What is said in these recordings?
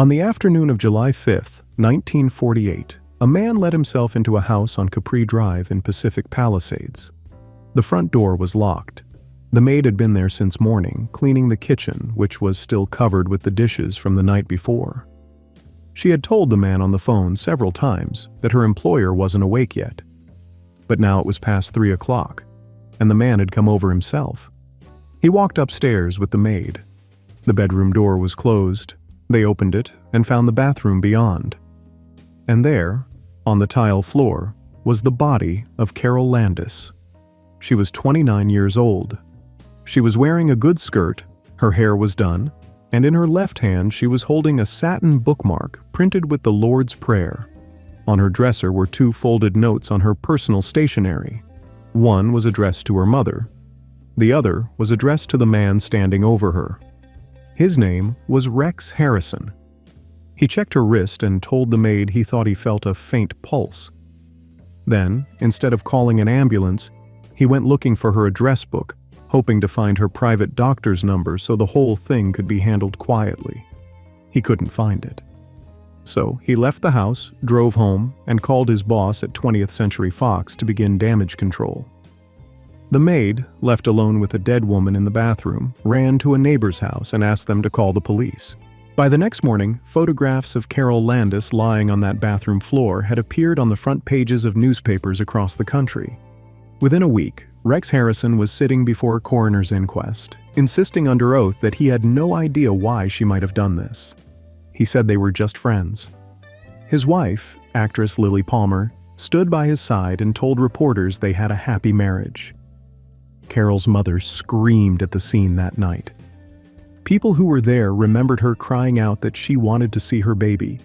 On the afternoon of July 5, 1948, a man let himself into a house on Capri Drive in Pacific Palisades. The front door was locked. The maid had been there since morning, cleaning the kitchen, which was still covered with the dishes from the night before. She had told the man on the phone several times that her employer wasn't awake yet. But now it was past 3 o'clock, and the man had come over himself. He walked upstairs with the maid. The bedroom door was closed. They opened it and found the bathroom beyond. And there, on the tile floor, was the body of Carole Landis. She was 29 years old. She was wearing a good skirt, her hair was done, and in her left hand she was holding a satin bookmark printed with the Lord's Prayer. On her dresser were 2 folded notes on her personal stationery. One was addressed to her mother. The other was addressed to the man standing over her. His name was Rex Harrison. He checked her wrist and told the maid he thought he felt a faint pulse. Then, instead of calling an ambulance, he went looking for her address book, hoping to find her private doctor's number so the whole thing could be handled quietly. He couldn't find it. So he left the house, drove home, and called his boss at 20th Century Fox to begin damage control. The maid, left alone with a dead woman in the bathroom, ran to a neighbor's house and asked them to call the police. By the next morning, photographs of Carole Landis lying on that bathroom floor had appeared on the front pages of newspapers across the country. Within a week, Rex Harrison was sitting before a coroner's inquest, insisting under oath that he had no idea why she might have done this. He said they were just friends. His wife, actress Lily Palmer, stood by his side and told reporters they had a happy marriage. Carole's mother screamed at the scene that night. People who were there remembered her crying out that she wanted to see her baby,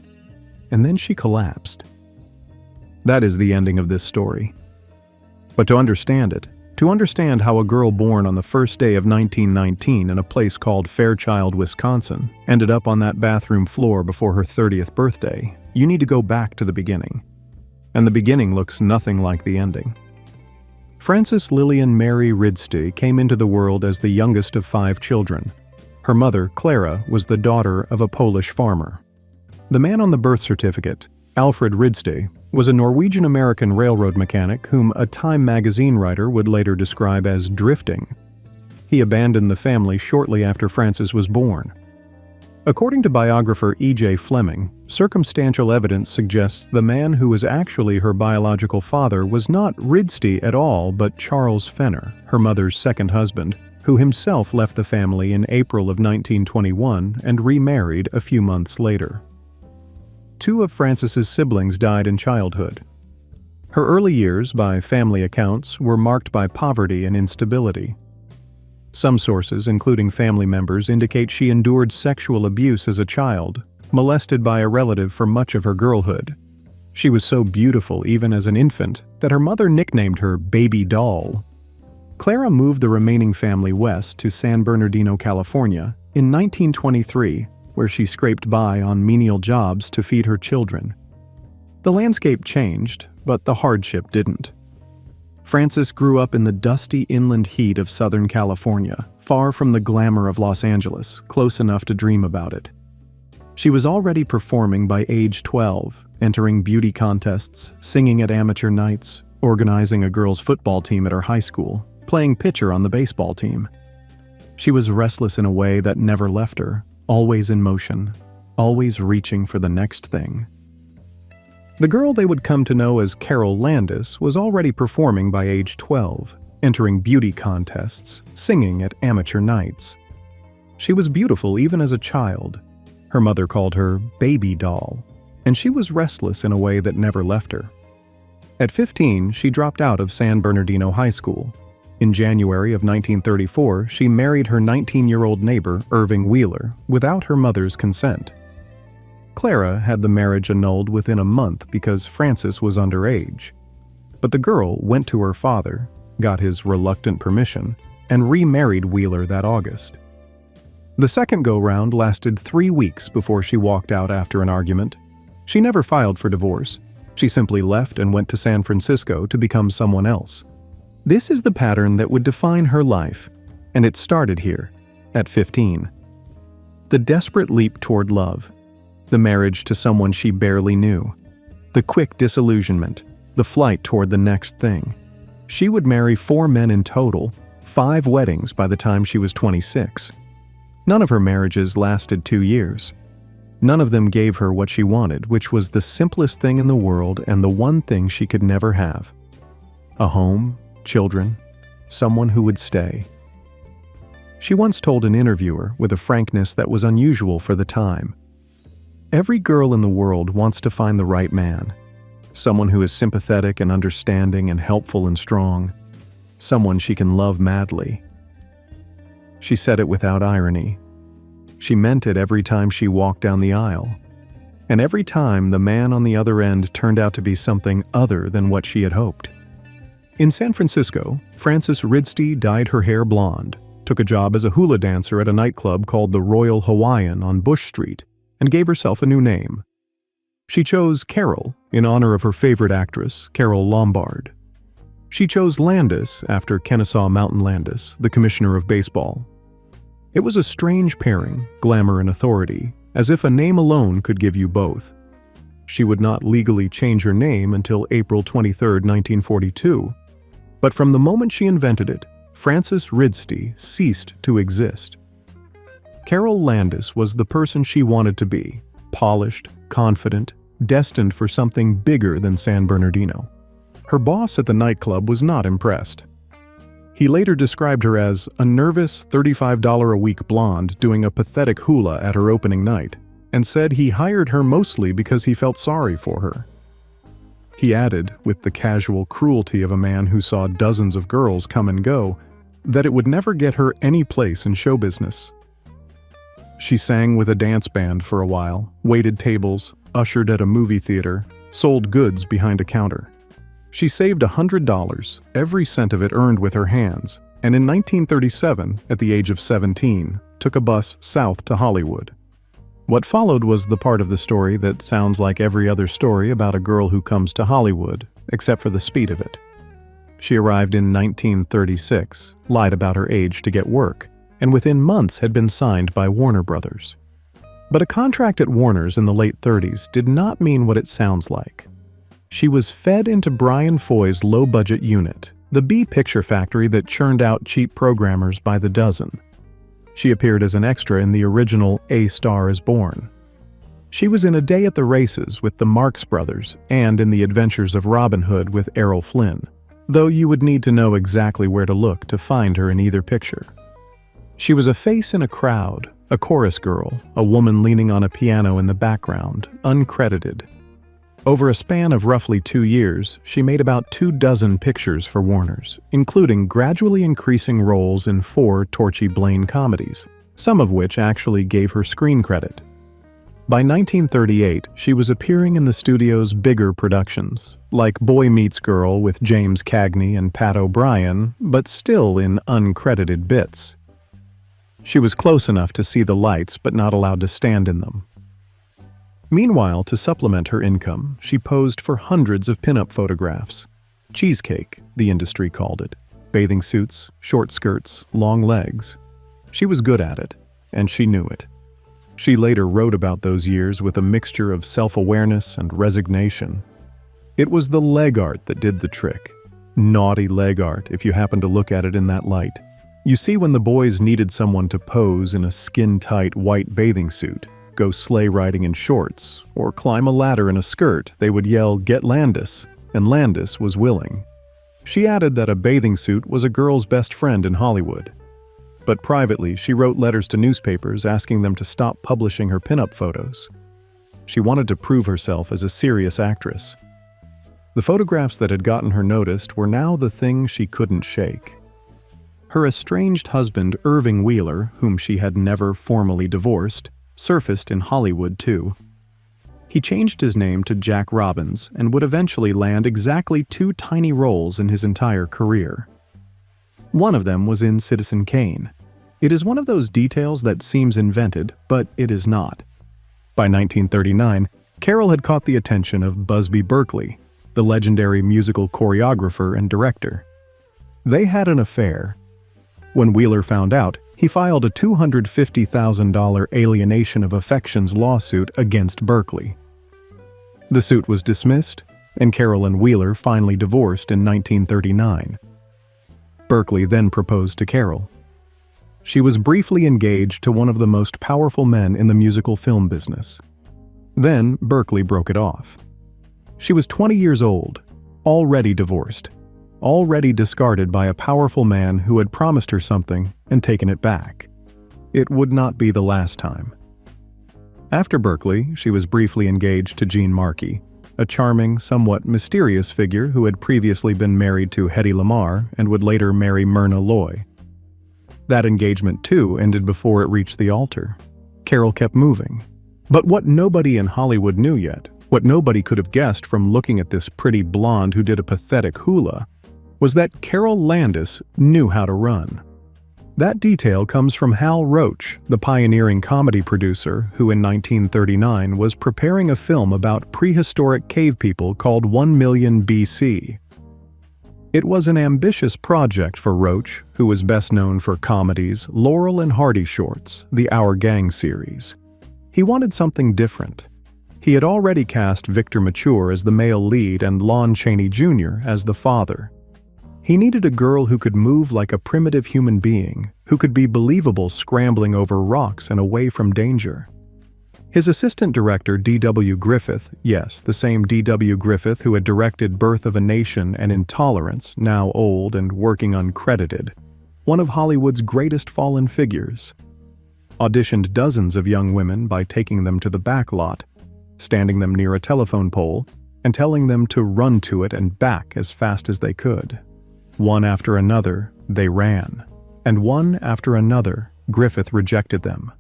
and then she collapsed. That is the ending of this story. But to understand it, to understand how a girl born on the first day of 1919 in a place called Fairchild, Wisconsin, ended up on that bathroom floor before her 30th birthday, you need to go back to the beginning. And the beginning looks nothing like the ending. Frances Lillian Mary Ridste came into the world as the youngest of 5 children. Her mother, Clara, was the daughter of a Polish farmer. The man on the birth certificate, Alfred Ridste, was a Norwegian-American railroad mechanic whom a Time magazine writer would later describe as drifting. He abandoned the family shortly after Frances was born. According to biographer E.J. Fleming, circumstantial evidence suggests the man who was actually her biological father was not Ridste at all, but Charles Fenner, her mother's second husband, who himself left the family in April of 1921 and remarried a few months later. 2 of Frances's siblings died in childhood. Her early years, by family accounts, were marked by poverty and instability. Some sources, including family members, indicate she endured sexual abuse as a child, molested by a relative for much of her girlhood. She was so beautiful even as an infant that her mother nicknamed her Baby Doll. Clara moved the remaining family west to San Bernardino, California, in 1923, where she scraped by on menial jobs to feed her children. The landscape changed, but the hardship didn't. Frances grew up in the dusty inland heat of Southern California, far from the glamour of Los Angeles, close enough to dream about it. She was already performing by age 12, entering beauty contests, singing at amateur nights, organizing a girls' football team at her high school, playing pitcher on the baseball team. She was restless in a way that never left her, always in motion, always reaching for the next thing. The girl they would come to know as Carole Landis was already performing by age 12, entering beauty contests, singing at amateur nights. She was beautiful even as a child. Her mother called her Baby Doll, and she was restless in a way that never left her. At 15, she dropped out of San Bernardino High School. In January of 1934, she married her 19-year-old neighbor, Irving Wheeler, without her mother's consent. Clara had the marriage annulled within a month because Frances was underage. But the girl went to her father, got his reluctant permission, and remarried Wheeler that August. The second go-round lasted 3 weeks before she walked out after an argument. She never filed for divorce. She simply left and went to San Francisco to become someone else. This is the pattern that would define her life, and it started here, at 15. The desperate leap toward love. the marriage to someone she barely knew, the quick disillusionment, the flight toward the next thing. She would marry 4 men in total, 5 weddings by the time she was 26. None of her marriages lasted 2 years. None of them gave her what she wanted, which was the simplest thing in the world and the one thing she could never have. A home, children, someone who would stay. She once told an interviewer with a frankness that was unusual for the time, "Every girl in the world wants to find the right man. Someone who is sympathetic and understanding and helpful and strong. Someone she can love madly." She said it without irony. She meant it every time she walked down the aisle. And every time the man on the other end turned out to be something other than what she had hoped. In San Francisco, Frances Ridste dyed her hair blonde, took a job as a hula dancer at a nightclub called the Royal Hawaiian on Bush Street, and gave herself a new name. She chose Carole in honor of her favorite actress, Carole Lombard. She chose Landis after Kennesaw Mountain Landis, the commissioner of baseball. It was a strange pairing, glamour and authority, as if a name alone could give you both. She would not legally change her name until April 23, 1942, but from the moment she invented it, Frances Ridste ceased to exist. Carole Landis was the person she wanted to be, polished, confident, destined for something bigger than San Bernardino. Her boss at the nightclub was not impressed. He later described her as a nervous $35-a-week blonde doing a pathetic hula at her opening night, and said he hired her mostly because he felt sorry for her. He added, with the casual cruelty of a man who saw dozens of girls come and go, that it would never get her any place in show business. She sang with a dance band for a while, waited tables, ushered at a movie theater, sold goods behind a counter. She saved $100, every cent of it earned with her hands, and in 1937, at the age of 17, took a bus south to Hollywood. What followed was the part of the story that sounds like every other story about a girl who comes to Hollywood, except for the speed of it. She arrived in 1936, lied about her age to get work, and within months had been signed by Warner Brothers. But a contract at Warner's in the late 30s did not mean what it sounds like. She was fed into Brian Foy's low-budget unit, the B Picture Factory that churned out cheap programmers by the dozen. She appeared as an extra in the original A Star is Born. She was in A Day at the Races with the Marx Brothers and in The Adventures of Robin Hood with Errol Flynn, though you would need to know exactly where to look to find her in either picture. She was a face in a crowd, a chorus girl, a woman leaning on a piano in the background, uncredited. Over a span of roughly 2 years, she made about 24 pictures for Warner's, including gradually increasing roles in 4 Torchy Blane comedies, some of which actually gave her screen credit. By 1938, she was appearing in the studio's bigger productions, like Boy Meets Girl with James Cagney and Pat O'Brien, but still in uncredited bits. She was close enough to see the lights but not allowed to stand in them. Meanwhile, to supplement her income, she posed for hundreds of pinup photographs. Cheesecake, the industry called it. Bathing suits, short skirts, long legs. She was good at it, and she knew it. She later wrote about those years with a mixture of self-awareness and resignation. It was the leg art that did the trick. Naughty leg art, if you happen to look at it in that light. You see, when the boys needed someone to pose in a skin-tight white bathing suit, go sleigh riding in shorts, or climb a ladder in a skirt, they would yell, "Get Landis," and Landis was willing. She added that a bathing suit was a girl's best friend in Hollywood. But privately, she wrote letters to newspapers asking them to stop publishing her pinup photos. She wanted to prove herself as a serious actress. The photographs that had gotten her noticed were now the thing she couldn't shake. Her estranged husband, Irving Wheeler, whom she had never formally divorced, surfaced in Hollywood too. He changed his name to Jack Robbins and would eventually land exactly 2 tiny roles in his entire career. One of them was in Citizen Kane. It is one of those details that seems invented, but it is not. By 1939, Carole had caught the attention of Busby Berkeley, the legendary musical choreographer and director. They had an affair. When Wheeler found out, He filed a $250,000 alienation of affections lawsuit against Berkeley. The suit was dismissed, and Carole and Wheeler finally divorced in 1939. Berkeley then proposed to Carole. She was briefly engaged to one of the most powerful men in the musical film business. Then Berkeley broke it off. She was 20 years old, already divorced, already discarded by a powerful man who had promised her something and taken it back. It would not be the last time. After Berkeley, she was briefly engaged to Jean Markey, a charming, somewhat mysterious figure who had previously been married to Hedy Lamarr and would later marry Myrna Loy. That engagement, too, ended before it reached the altar. Carole kept moving. But what nobody in Hollywood knew yet, what nobody could have guessed from looking at this pretty blonde who did a pathetic hula, was that Carole Landis knew how to run. That detail comes from Hal Roach, the pioneering comedy producer who in 1939 was preparing a film about prehistoric cave people called 1 Million B.C. It was an ambitious project for Roach, who was best known for comedies Laurel and Hardy shorts, the Our Gang series. He wanted something different. He had already cast Victor Mature as the male lead and Lon Chaney Jr. as the father. He needed a girl who could move like a primitive human being, who could be believable scrambling over rocks and away from danger. His assistant director D.W. Griffith, yes, the same D.W. Griffith who had directed Birth of a Nation and Intolerance, now old and working uncredited, one of Hollywood's greatest fallen figures, auditioned dozens of young women by taking them to the back lot, standing them near a telephone pole, and telling them to run to it and back as fast as they could. One after another, they ran, and one after another, Griffith rejected them.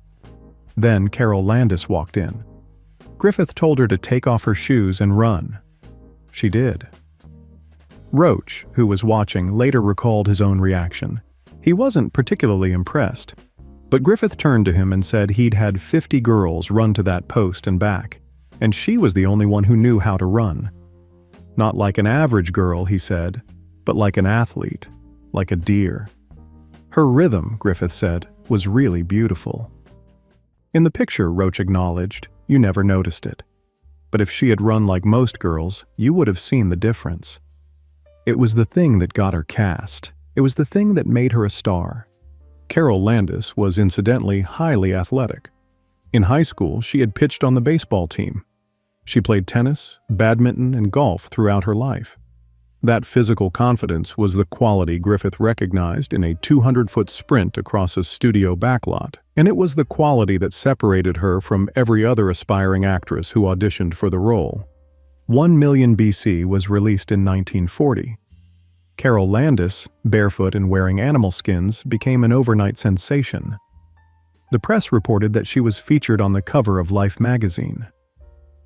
Then Carole Landis walked in. Griffith told her to take off her shoes and run. She did. Roach, who was watching, later recalled his own reaction. He wasn't particularly impressed, but Griffith turned to him and said he'd had 50 girls run to that post and back, and she was the only one who knew how to run. Not like an average girl, he said, but like an athlete, like a deer. Her rhythm, Griffith said, was really beautiful. In the picture, Roach acknowledged, you never noticed it. But if she had run like most girls, you would have seen the difference. It was the thing that got her cast. It was the thing that made her a star. Carole Landis was incidentally highly athletic. In high school, she had pitched on the baseball team. She played tennis, badminton, and golf throughout her life. That physical confidence was the quality Griffith recognized in a 200-foot sprint across a studio backlot, and it was the quality that separated her from every other aspiring actress who auditioned for the role. 1 Million B.C. was released in 1940. Carole Landis, barefoot and wearing animal skins, became an overnight sensation. The press reported that she was featured on the cover of Life magazine.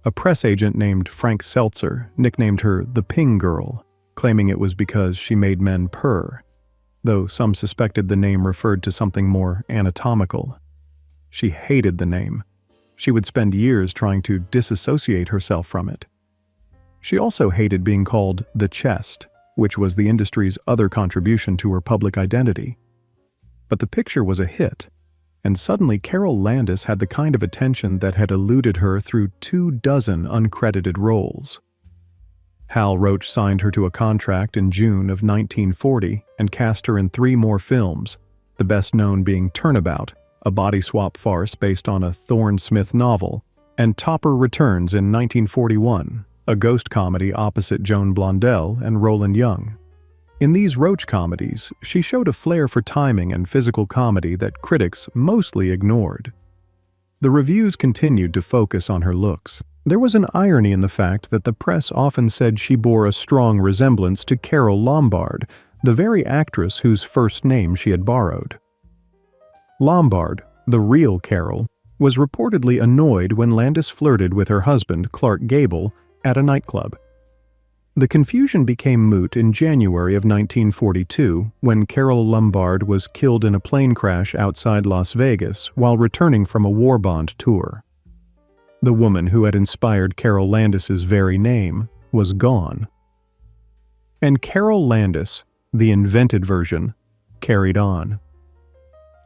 A press agent named Frank Seltzer nicknamed her the Ping Girl, claiming it was because she made men purr, though some suspected the name referred to something more anatomical. She hated the name. She would spend years trying to disassociate herself from it. She also hated being called the chest, which was the industry's other contribution to her public identity. But the picture was a hit, and suddenly Carole Landis had the kind of attention that had eluded her through 24 uncredited roles. Hal Roach signed her to a contract in June of 1940 and cast her in 3 more films, the best known being Turnabout, a body swap farce based on a Thorne Smith novel, and Topper Returns in 1941, a ghost comedy opposite Joan Blondell and Roland Young. In these Roach comedies, she showed a flair for timing and physical comedy that critics mostly ignored. The reviews continued to focus on her looks. There was an irony in the fact that the press often said she bore a strong resemblance to Carole Lombard, the very actress whose first name she had borrowed. Lombard, the real Carole, was reportedly annoyed when Landis flirted with her husband, Clark Gable, at a nightclub. The confusion became moot in January of 1942 when Carole Lombard was killed in a plane crash outside Las Vegas while returning from a war bond tour. The woman who had inspired Carole Landis's very name was gone. And Carole Landis, the invented version, carried on.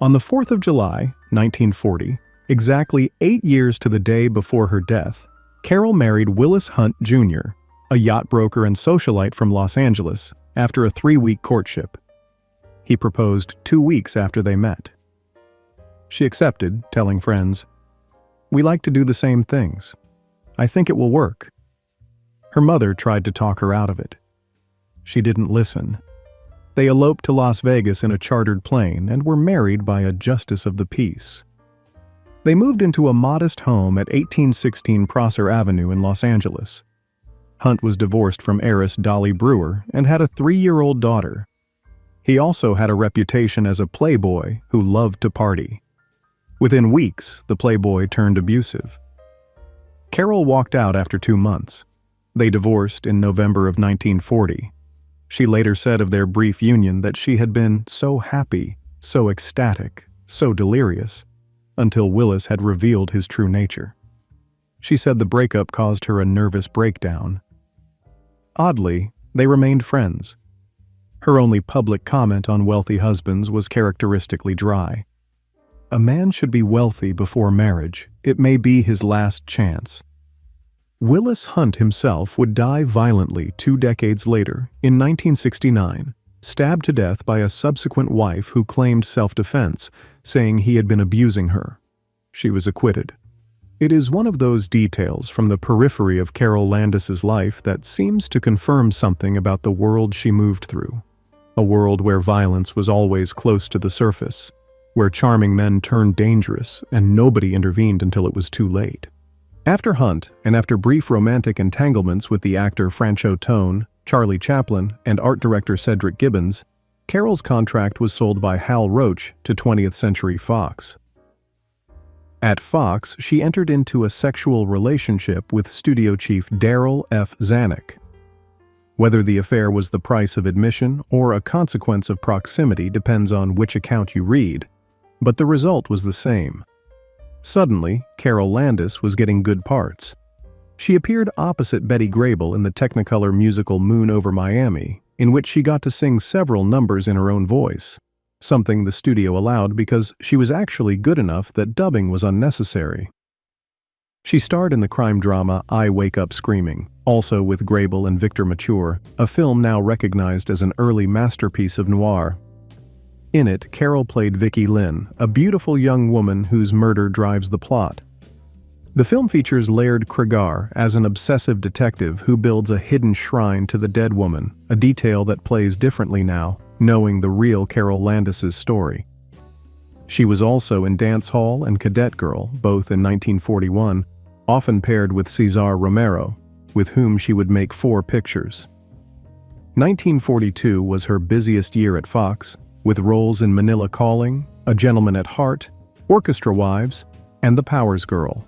On the 4th of July, 1940, exactly 8 years to the day before her death, Carole married Willis Hunt Jr., a yacht broker and socialite from Los Angeles, after a 3-week courtship. He proposed 2 weeks after they met. She accepted, telling friends, "We like to do the same things. I think it will work." Her mother tried to talk her out of it. She didn't listen. They eloped to Las Vegas in a chartered plane and were married by a justice of the peace. They moved into a modest home at 1816 Prosser Avenue in Los Angeles. Hunt was divorced from heiress Dolly Brewer and had a 3-year-old daughter. He also had a reputation as a playboy who loved to party. Within weeks, the playboy turned abusive. Carole walked out after 2 months. They divorced in November of 1940. She later said of their brief union that she had been so happy, so ecstatic, so delirious, until Willis had revealed his true nature. She said the breakup caused her a nervous breakdown. Oddly, they remained friends. Her only public comment on wealthy husbands was characteristically dry. "A man should be wealthy before marriage. It may be his last chance." Willis Hunt himself would die violently 2 decades later, in 1969, stabbed to death by a subsequent wife who claimed self-defense, saying he had been abusing her. She was acquitted. It is one of those details from the periphery of Carole Landis's life that seems to confirm something about the world she moved through. A world where violence was always close to the surface, where charming men turned dangerous and nobody intervened until it was too late. After Hunt, and after brief romantic entanglements with the actor Franco Tone, Charlie Chaplin, and art director Cedric Gibbons, Carole's contract was sold by Hal Roach to 20th Century Fox. At Fox, she entered into a sexual relationship with studio chief Darryl F. Zanuck. Whether the affair was the price of admission or a consequence of proximity depends on which account you read, but the result was the same. Suddenly, Carole Landis was getting good parts. She appeared opposite Betty Grable in the Technicolor musical Moon Over Miami, in which she got to sing several numbers in her own voice, something the studio allowed because she was actually good enough that dubbing was unnecessary. She starred in the crime drama I Wake Up Screaming, also with Grable and Victor Mature, a film now recognized as an early masterpiece of noir. In it, Carole played Vicky Lynn, a beautiful young woman whose murder drives the plot. The film features Laird Cregar as an obsessive detective who builds a hidden shrine to the dead woman, a detail that plays differently now, knowing the real Carole Landis's story. She was also in Dance Hall and Cadet Girl, both in 1941, often paired with Cesar Romero, with whom she would make 4 pictures. 1942 was her busiest year at Fox, with roles in Manila Calling, A Gentleman at Heart, Orchestra Wives, and The Powers Girl.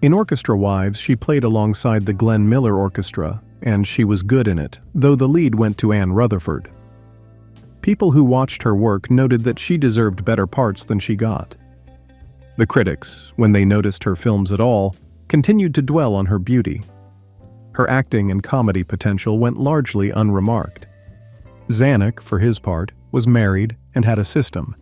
In Orchestra Wives, she played alongside the Glenn Miller Orchestra, and she was good in it, though the lead went to Ann Rutherford. People who watched her work noted that she deserved better parts than she got. The critics, when they noticed her films at all, continued to dwell on her beauty. Her acting and comedy potential went largely unremarked. Zanuck, for his part, was married and had a system.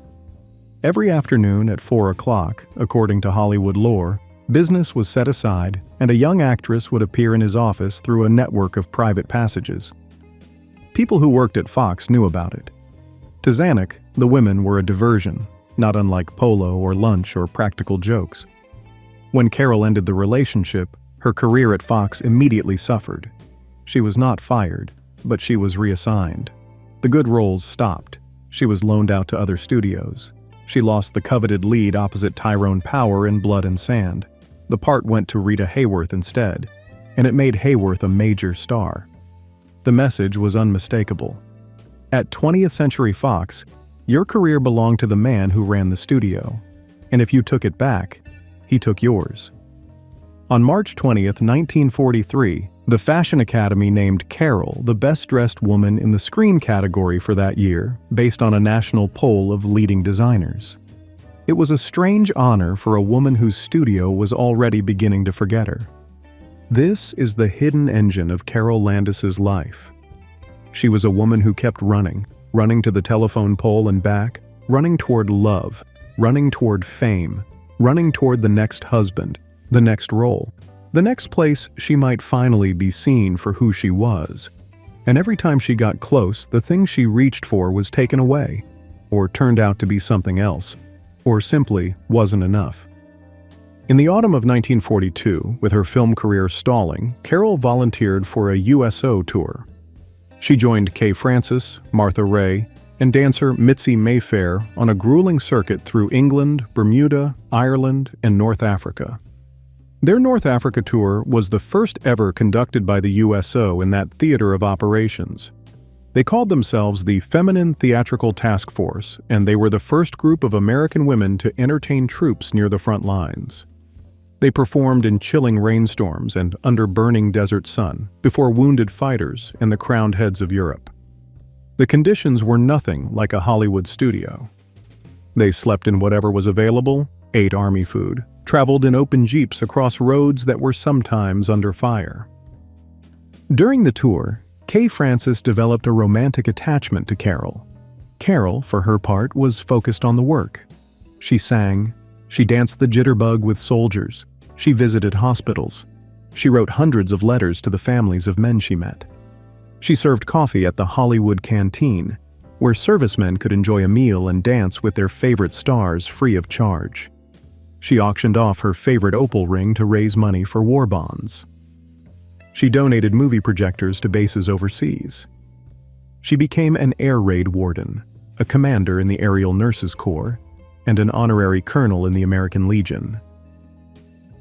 Every afternoon at 4 o'clock, according to Hollywood lore, business was set aside and a young actress would appear in his office through a network of private passages. People who worked at Fox knew about it. To Zanuck, the women were a diversion, not unlike polo or lunch or practical jokes. When Carole ended the relationship, her career at Fox immediately suffered. She was not fired, but she was reassigned. The good roles stopped. She was loaned out to other studios. She lost the coveted lead opposite Tyrone Power in Blood and Sand. The part went to Rita Hayworth instead, and it made Hayworth a major star. The message was unmistakable. At 20th Century Fox, your career belonged to the man who ran the studio, and if you took it back, he took yours. On March 20th, 1943, the Fashion Academy named Carole the best-dressed woman in the screen category for that year, based on a national poll of leading designers. It was a strange honor for a woman whose studio was already beginning to forget her. This is the hidden engine of Carole Landis's life. She was a woman who kept running to the telephone pole and back, running toward love, running toward fame, running toward the next husband, the next role, the next place she might finally be seen for who she was. And every time she got close, the thing she reached for was taken away, or turned out to be something else, or simply wasn't enough. In the autumn of 1942, with her film career stalling, Carole volunteered for a USO tour. She joined Kay Francis, Martha Raye, and dancer Mitzi Mayfair on a grueling circuit through England, Bermuda, Ireland, and North Africa. Their North Africa tour was the first ever conducted by the USO in that theater of operations. They called themselves the Feminine Theatrical Task Force, and they were the first group of American women to entertain troops near the front lines. They performed in chilling rainstorms and under burning desert sun, before wounded fighters and the crowned heads of Europe. The conditions were nothing like a Hollywood studio. They slept in whatever was available, ate army food, traveled in open jeeps across roads that were sometimes under fire. During the tour, Kay Francis developed a romantic attachment to Carole. Carole, for her part, was focused on the work. She sang, she danced the jitterbug with soldiers, she visited hospitals, she wrote hundreds of letters to the families of men she met. She served coffee at the Hollywood Canteen, where servicemen could enjoy a meal and dance with their favorite stars free of charge. She auctioned off her favorite opal ring to raise money for war bonds. She donated movie projectors to bases overseas. She became an air raid warden, a commander in the Aerial Nurses Corps, and an honorary colonel in the American Legion.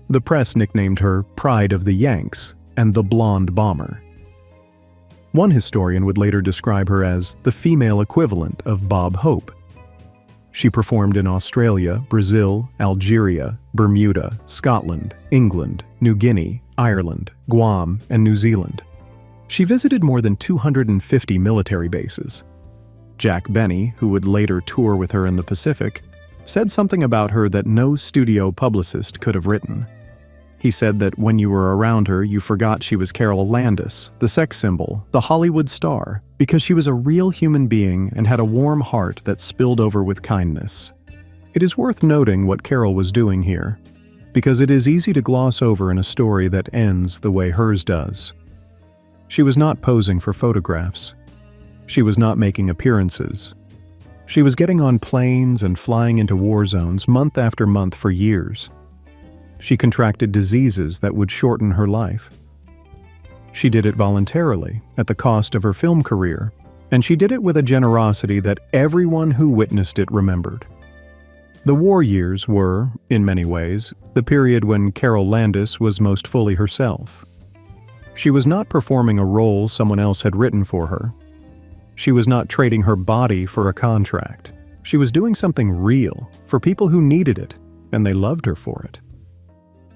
The press nicknamed her Pride of the Yanks and the Blonde Bomber. One historian would later describe her as the female equivalent of Bob Hope. She performed in Australia, Brazil, Algeria, Bermuda, Scotland, England, New Guinea, Ireland, Guam, and New Zealand. She visited more than 250 military bases. Jack Benny, who would later tour with her in the Pacific, said something about her that no studio publicist could have written. He said that when you were around her, you forgot she was Carole Landis, the sex symbol, the Hollywood star, because she was a real human being and had a warm heart that spilled over with kindness. It is worth noting what Carole was doing here, because it is easy to gloss over in a story that ends the way hers does. She was not posing for photographs. She was not making appearances. She was getting on planes and flying into war zones month after month for years. She contracted diseases that would shorten her life. She did it voluntarily, at the cost of her film career, and she did it with a generosity that everyone who witnessed it remembered. The war years were, in many ways, the period when Carole Landis was most fully herself. She was not performing a role someone else had written for her. She was not trading her body for a contract. She was doing something real, for people who needed it, and they loved her for it.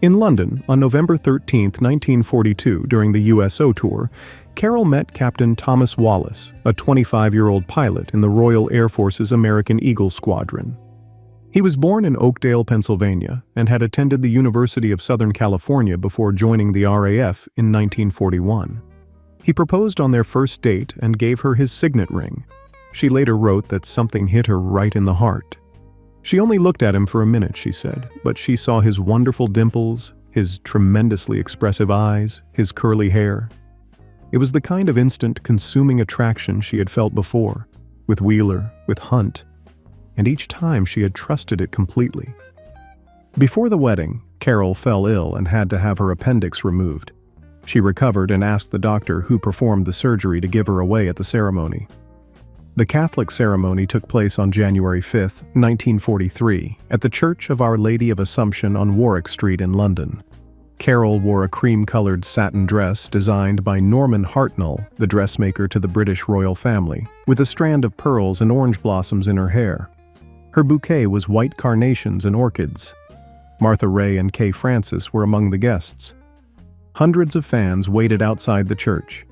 In London, on November 13, 1942, during the USO tour, Carole met Captain Thomas Wallace, a 25-year-old pilot in the Royal Air Force's American Eagle Squadron. He was born in Oakdale, Pennsylvania, and had attended the University of Southern California before joining the RAF in 1941. He proposed on their first date and gave her his signet ring. She later wrote that something hit her right in the heart. She only looked at him for a minute, she said, but she saw his wonderful dimples, his tremendously expressive eyes, his curly hair. It was the kind of instant, consuming attraction she had felt before, with Wheeler, with Hunt, and each time she had trusted it completely. Before the wedding, Carole fell ill and had to have her appendix removed. She recovered and asked the doctor who performed the surgery to give her away at the ceremony. The Catholic ceremony took place on January 5, 1943, at the Church of Our Lady of Assumption on Warwick Street in London. Carole wore a cream-colored satin dress designed by Norman Hartnell, the dressmaker to the British royal family, with a strand of pearls and orange blossoms in her hair. Her bouquet was white carnations and orchids. Martha Raye and Kay Francis were among the guests. Hundreds of fans waited outside the church.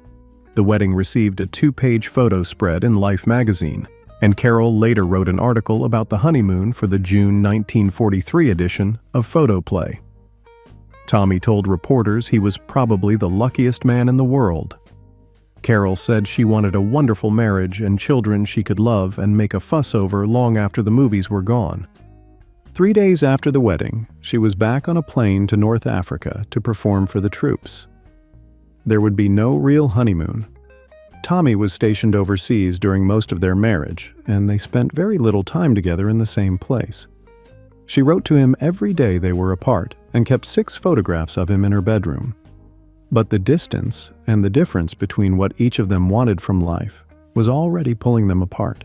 The wedding received a 2-page photo spread in Life magazine, and Carole later wrote an article about the honeymoon for the June 1943 edition of Photoplay. Tommy told reporters he was probably the luckiest man in the world. Carole said she wanted a wonderful marriage and children she could love and make a fuss over long after the movies were gone. 3 days after the wedding, she was back on a plane to North Africa to perform for the troops. There would be no real honeymoon. Tommy was stationed overseas during most of their marriage, and they spent very little time together in the same place. She wrote to him every day they were apart and kept 6 photographs of him in her bedroom. But the distance and the difference between what each of them wanted from life was already pulling them apart.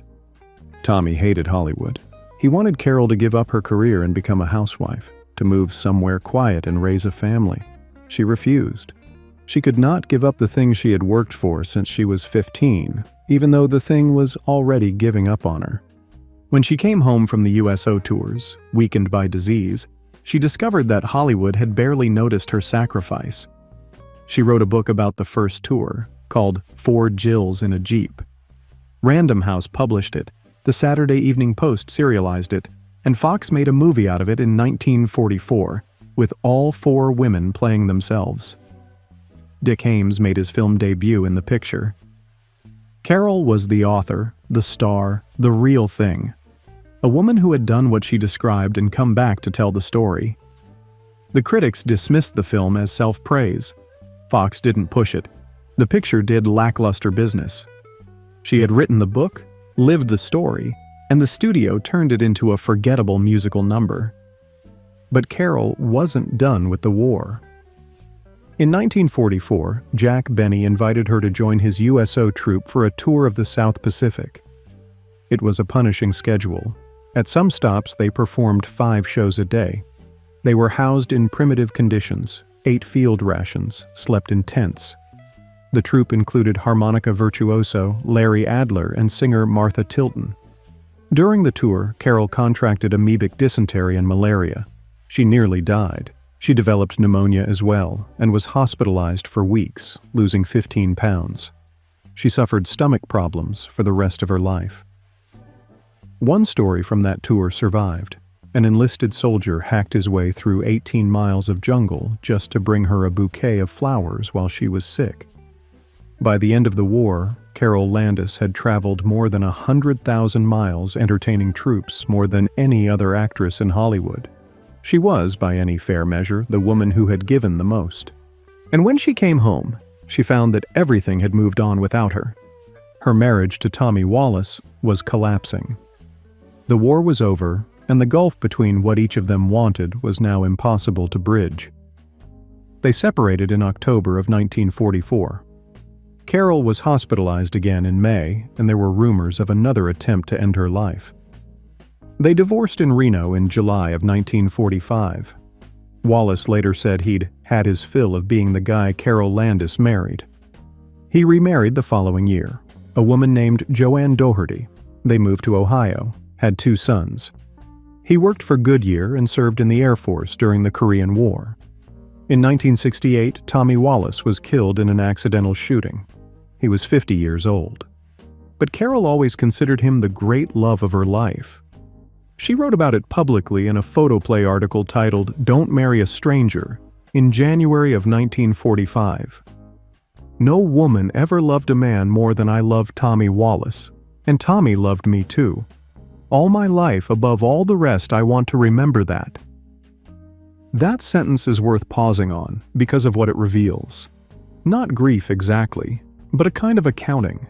Tommy hated Hollywood. He wanted Carole to give up her career and become a housewife, to move somewhere quiet and raise a family. She refused. She could not give up the thing she had worked for since she was 15, even though the thing was already giving up on her. When she came home from the USO tours, weakened by disease, she discovered that Hollywood had barely noticed her sacrifice. She wrote a book about the first tour, called 4 Jills in a Jeep. Random House published it, the Saturday Evening Post serialized it, and Fox made a movie out of it in 1944, with all 4 women playing themselves. Dick Haymes made his film debut in the picture. Carole was the author, the star, the real thing. A woman who had done what she described and come back to tell the story. The critics dismissed the film as self-praise. Fox didn't push it. The picture did lackluster business. She had written the book, lived the story, and the studio turned it into a forgettable musical number. But Carole wasn't done with the war. In 1944, Jack Benny invited her to join his USO troupe for a tour of the South Pacific. It was a punishing schedule. At some stops, they performed 5 shows a day. They were housed in primitive conditions, ate field rations, slept in tents. The troupe included harmonica virtuoso Larry Adler and singer Martha Tilton. During the tour, Carole contracted amoebic dysentery and malaria. She nearly died. She developed pneumonia as well and was hospitalized for weeks, losing 15 pounds. She suffered stomach problems for the rest of her life. One story from that tour survived. An enlisted soldier hacked his way through 18 miles of jungle just to bring her a bouquet of flowers while she was sick. By the end of the war, Carole Landis had traveled more than 100,000 miles entertaining troops, more than any other actress in Hollywood. She was, by any fair measure, the woman who had given the most. And when she came home, she found that everything had moved on without her. Her marriage to Tommy Wallace was collapsing. The war was over, and the gulf between what each of them wanted was now impossible to bridge. They separated in October of 1944. Carole was hospitalized again in May, and there were rumors of another attempt to end her life. They divorced in Reno in July of 1945. Wallace later said he'd had his fill of being the guy Carole Landis married. He remarried the following year, a woman named Joanne Doherty. They moved to Ohio, had 2 sons. He worked for Goodyear and served in the Air Force during the Korean War. In 1968, Tommy Wallace was killed in an accidental shooting. He was 50 years old. But Carole always considered him the great love of her life. She wrote about it publicly in a photoplay article titled "Don't Marry a Stranger" in January of 1945. "No woman ever loved a man more than I loved Tommy Wallace, and Tommy loved me too. All my life, above all the rest, I want to remember that." That sentence is worth pausing on because of what it reveals. Not grief exactly, but a kind of accounting.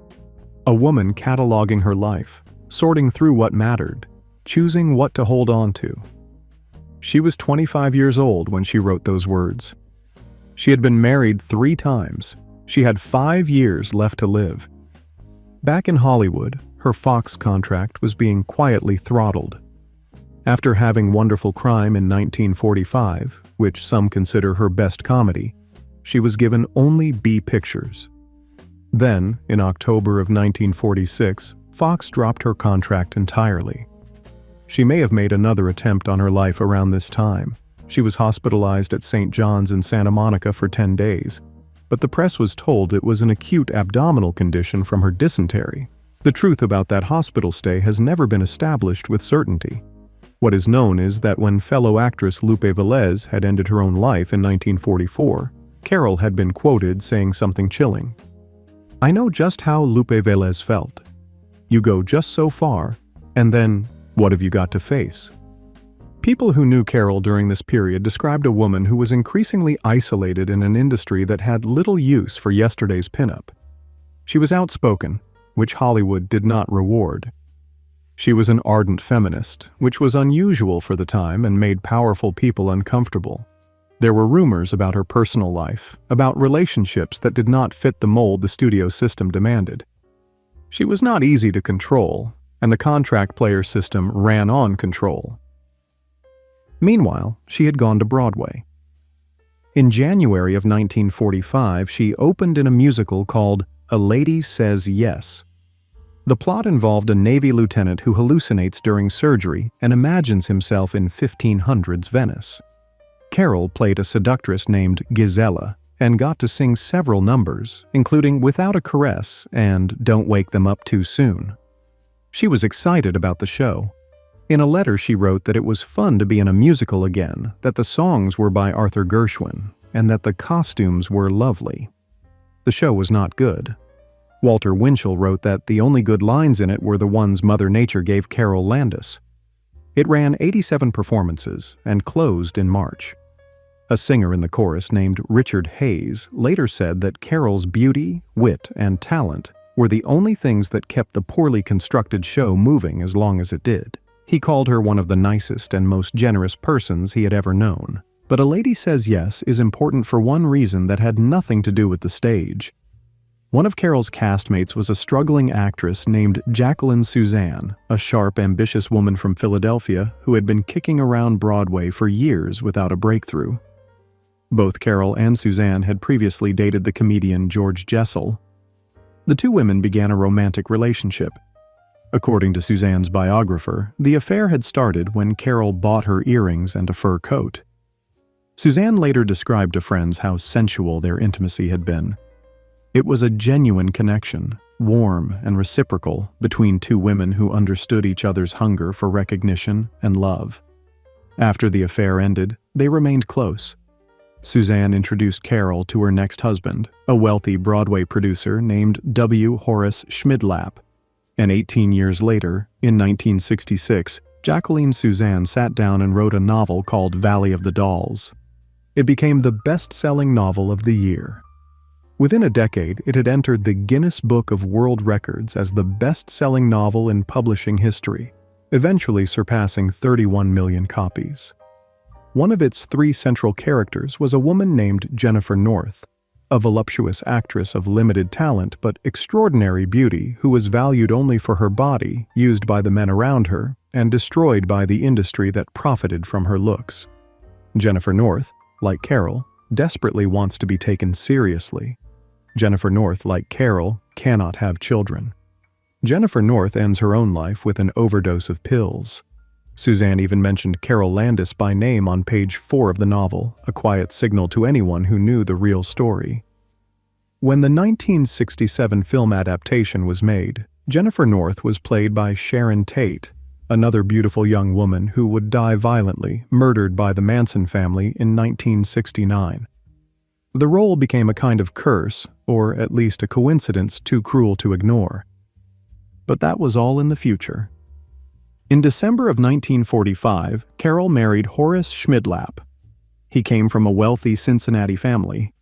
A woman cataloging her life, sorting through what mattered, choosing what to hold on to. She was 25 years old when she wrote those words. She had been married 3 times. She had 5 years left to live. Back in Hollywood, her Fox contract was being quietly throttled. After having Wonderful Crime in 1945, which some consider her best comedy, she was given only B pictures. Then, in October of 1946, Fox dropped her contract entirely. She may have made another attempt on her life around this time. She was hospitalized at St. John's in Santa Monica for 10 days, but the press was told it was an acute abdominal condition from her dysentery. The truth about that hospital stay has never been established with certainty. What is known is that when fellow actress Lupe Velez had ended her own life in 1944, Carole had been quoted saying something chilling. I know just how Lupe Velez felt. You go just so far, and then, what have you got to face? People who knew Carole during this period described a woman who was increasingly isolated in an industry that had little use for yesterday's pinup. She was outspoken, which Hollywood did not reward. She was an ardent feminist, which was unusual for the time and made powerful people uncomfortable. There were rumors about her personal life, about relationships that did not fit the mold the studio system demanded. She was not easy to control, and the contract player system ran on control. Meanwhile, she had gone to Broadway. In January of 1945, she opened in a musical called A Lady Says Yes. The plot involved a Navy lieutenant who hallucinates during surgery and imagines himself in 1500s Venice. Carole played a seductress named Gisela and got to sing several numbers, including Without a Caress and Don't Wake Them Up Too Soon. She was excited about the show. In a letter she wrote that it was fun to be in a musical again, that the songs were by Arthur Gershwin, and that the costumes were lovely. The show was not good. Walter Winchell wrote that the only good lines in it were the ones Mother Nature gave Carole Landis. It ran 87 performances and closed in March. A singer in the chorus named Richard Hayes later said that Carole's beauty, wit, and talent were the only things that kept the poorly constructed show moving as long as it did. He called her one of the nicest and most generous persons he had ever known. But A Lady Says Yes is important for one reason that had nothing to do with the stage. One of Carole's castmates was a struggling actress named Jacqueline Suzanne, a sharp, ambitious woman from Philadelphia who had been kicking around Broadway for years without a breakthrough. Both Carole and Suzanne had previously dated the comedian George Jessel. The two women began a romantic relationship. According to Suzanne's biographer, the affair had started when Carole bought her earrings and a fur coat. Suzanne later described to friends how sensual their intimacy had been. It was a genuine connection, warm and reciprocal, between two women who understood each other's hunger for recognition and love. After the affair ended, they remained close. Suzanne introduced Carole to her next husband, a wealthy Broadway producer named W. Horace Schmidlapp. And 18 years later, in 1966, Jacqueline Suzanne sat down and wrote a novel called Valley of the Dolls. It became the best-selling novel of the year. Within a decade, it had entered the Guinness Book of World Records as the best-selling novel in publishing history, eventually surpassing 31 million copies. One of its three central characters was a woman named Jennifer North, a voluptuous actress of limited talent but extraordinary beauty who was valued only for her body, used by the men around her, and destroyed by the industry that profited from her looks. Jennifer North, like Carole, desperately wants to be taken seriously. Jennifer North, like Carole, cannot have children. Jennifer North ends her own life with an overdose of pills. Suzanne even mentioned Carole Landis by name on page 4 of the novel, a quiet signal to anyone who knew the real story. When the 1967 film adaptation was made, Jennifer North was played by Sharon Tate, another beautiful young woman who would die violently, murdered by the Manson family in 1969. The role became a kind of curse, or at least a coincidence too cruel to ignore. But that was all in the future. In December of 1945, Carole married Horace Schmidlapp. He came from a wealthy Cincinnati family.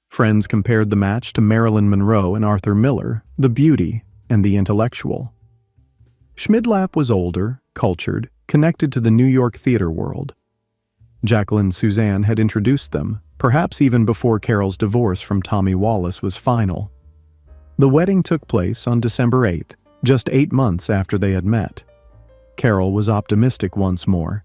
Friends compared the match to Marilyn Monroe and Arthur Miller, the beauty and the intellectual. Schmidlapp was older, cultured, connected to the New York theater world. Jacqueline Suzanne had introduced them, perhaps even before Carole's divorce from Tommy Wallace was final. The wedding took place on December 8th, just 8 months after they had met. Carole was optimistic once more.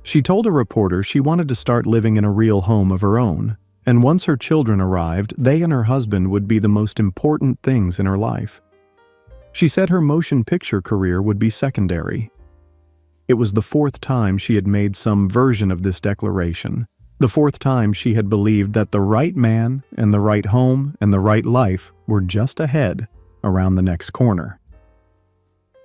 She told a reporter she wanted to start living in a real home of her own, and once her children arrived, they and her husband would be the most important things in her life. She said her motion picture career would be secondary. It was the 4th time she had made some version of this declaration, the 4th time she had believed that the right man and the right home and the right life were just ahead, around the next corner.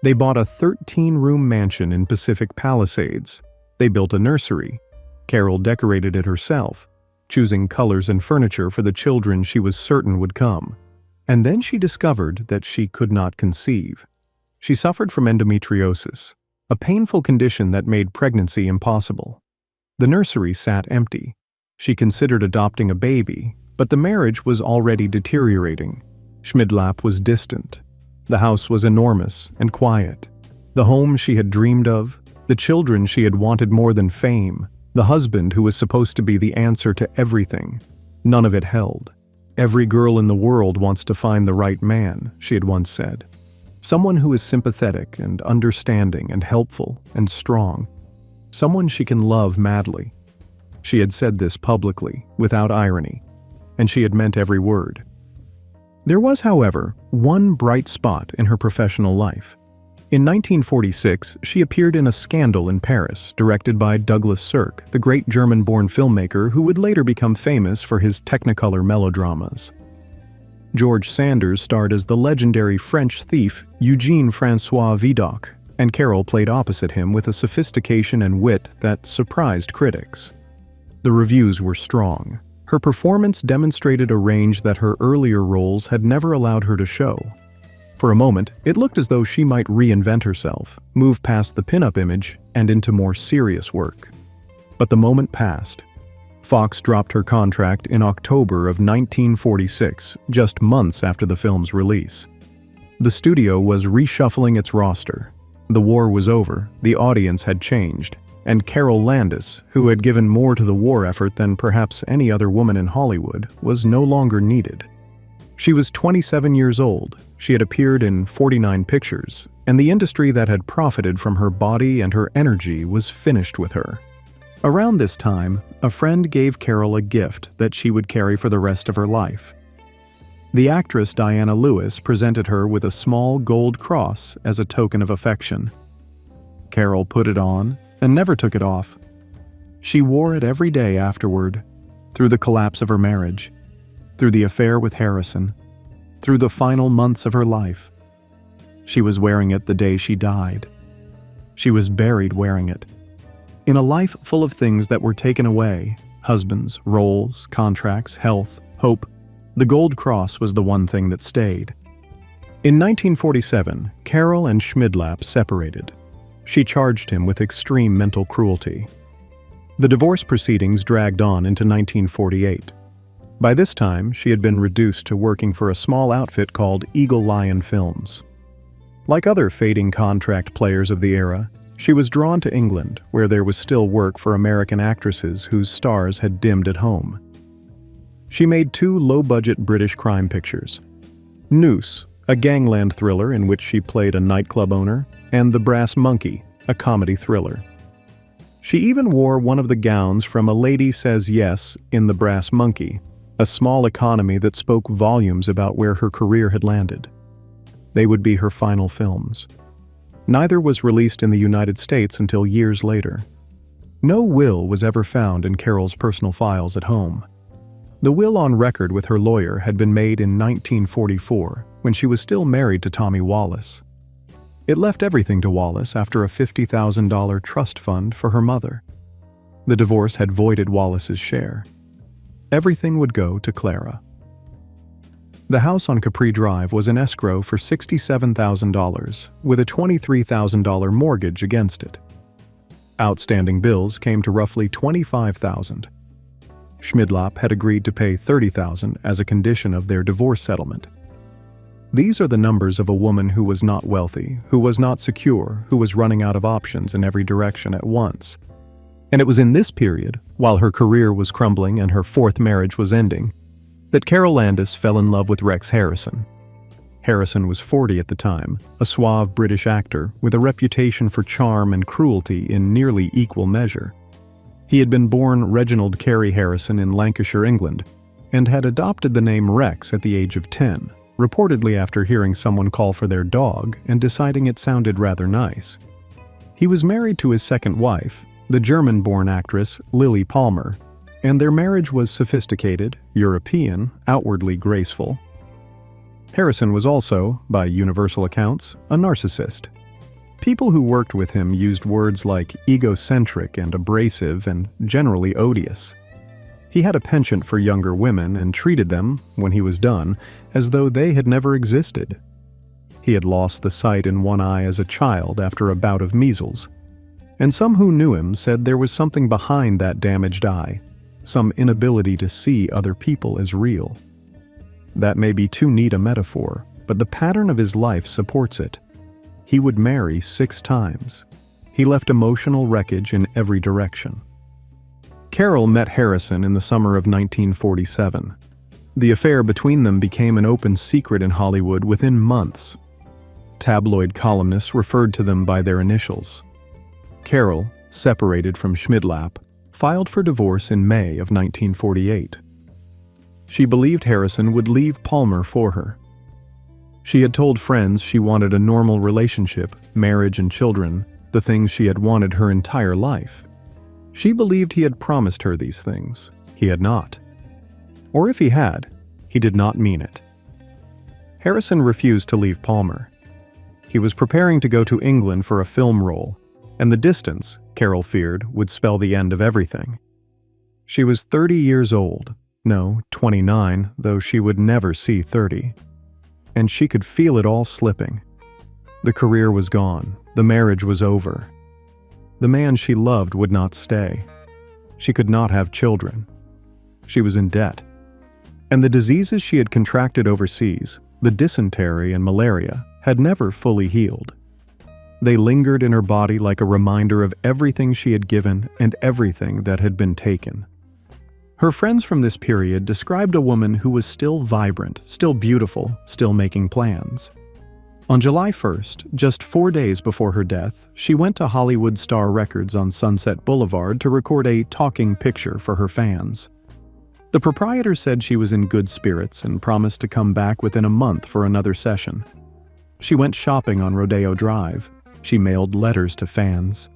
They bought a 13-room mansion in Pacific Palisades. They built a nursery. Carole decorated it herself, choosing colors and furniture for the children she was certain would come. And then she discovered that she could not conceive. She suffered from endometriosis, a painful condition that made pregnancy impossible. The nursery sat empty. She considered adopting a baby, but the marriage was already deteriorating. Schmidlap was distant. The house was enormous and quiet. The home she had dreamed of, the children she had wanted more than fame, the husband who was supposed to be the answer to everything. None of it held. "Every girl in the world wants to find the right man," she had once said. "Someone who is sympathetic and understanding and helpful and strong. Someone she can love madly." She had said this publicly, without irony, and she had meant every word. There was, however, one bright spot in her professional life. In 1946, she appeared in A Scandal in Paris, directed by Douglas Sirk, the great German-born filmmaker who would later become famous for his Technicolor melodramas. George Sanders starred as the legendary French thief Eugène François Vidocq, and Carole played opposite him with a sophistication and wit that surprised critics. The reviews were strong. Her performance demonstrated a range that her earlier roles had never allowed her to show. For a moment, it looked as though she might reinvent herself, move past the pinup image, and into more serious work. But the moment passed. Fox dropped her contract in October of 1946, just months after the film's release. The studio was reshuffling its roster. The war was over, the audience had changed, and Carole Landis, who had given more to the war effort than perhaps any other woman in Hollywood, was no longer needed. She was 27 years old, she had appeared in 49 pictures, and the industry that had profited from her body and her energy was finished with her. Around this time, a friend gave Carole a gift that she would carry for the rest of her life. The actress Diana Lewis presented her with a small gold cross as a token of affection. Carole put it on and never took it off. She wore it every day afterward, through the collapse of her marriage, through the affair with Harrison, through the final months of her life. She was wearing it the day she died. She was buried wearing it. In a life full of things that were taken away, husbands, roles, contracts, health, hope, the gold cross was the one thing that stayed. In 1947, Carole and Schmidlap separated. She charged him with extreme mental cruelty. The divorce proceedings dragged on into 1948. By this time, she had been reduced to working for a small outfit called Eagle Lion Films. Like other fading contract players of the era, she was drawn to England, where there was still work for American actresses whose stars had dimmed at home. She made 2 low-budget British crime pictures: Noose, a gangland thriller in which she played a nightclub owner, and The Brass Monkey, a comedy thriller. She even wore one of the gowns from A Lady Says Yes in The Brass Monkey, a small economy that spoke volumes about where her career had landed. They would be her final films. Neither was released in the United States until years later. No will was ever found in Carole's personal files at home. The will on record with her lawyer had been made in 1944, when she was still married to Tommy Wallace. It left everything to Wallace after a $50,000 trust fund for her mother. The divorce had voided Wallace's share. Everything would go to Clara. The house on Capri Drive was in escrow for $67,000, with a $23,000 mortgage against it. Outstanding bills came to roughly $25,000. Schmidlap had agreed to pay $30,000 as a condition of their divorce settlement. These are the numbers of a woman who was not wealthy, who was not secure, who was running out of options in every direction at once. And it was in this period, while her career was crumbling and her 4th marriage was ending, that Carole Landis fell in love with Rex Harrison. Harrison was 40 at the time, a suave British actor with a reputation for charm and cruelty in nearly equal measure. He had been born Reginald Carey Harrison in Lancashire, England, and had adopted the name Rex at the age of 10, reportedly after hearing someone call for their dog and deciding it sounded rather nice. He was married to his second wife, the German-born actress Lily Palmer, and their marriage was sophisticated, European, outwardly graceful. Harrison was also, by universal accounts, a narcissist. People who worked with him used words like egocentric and abrasive and generally odious. He had a penchant for younger women and treated them, when he was done, as though they had never existed. He had lost the sight in one eye as a child after a bout of measles, and some who knew him said there was something behind that damaged eye, some inability to see other people as real. That may be too neat a metaphor, but the pattern of his life supports it. He would marry 6 times. He left emotional wreckage in every direction. Carole met Harrison in the summer of 1947. The affair between them became an open secret in Hollywood within months. Tabloid columnists referred to them by their initials. Carole, separated from Schmidlap, filed for divorce in May of 1948. She believed Harrison would leave Palmer for her. She had told friends she wanted a normal relationship, marriage and children, the things she had wanted her entire life. She believed he had promised her these things. He had not. Or if he had, he did not mean it. Harrison refused to leave Palmer. He was preparing to go to England for a film role, and the distance, Carole feared, would spell the end of everything. She was 30 years old, no, 29, though she would never see 30. And she could feel it all slipping. The career was gone, the marriage was over. The man she loved would not stay. She could not have children. She was in debt. And the diseases she had contracted overseas, the dysentery and malaria, had never fully healed. They lingered in her body like a reminder of everything she had given and everything that had been taken. Her friends from this period described a woman who was still vibrant, still beautiful, still making plans. On July 1st, just 4 days before her death, she went to Hollywood Star Records on Sunset Boulevard to record a talking picture for her fans. The proprietor said she was in good spirits and promised to come back within a month for another session. She went shopping on Rodeo Drive. She mailed letters to fans.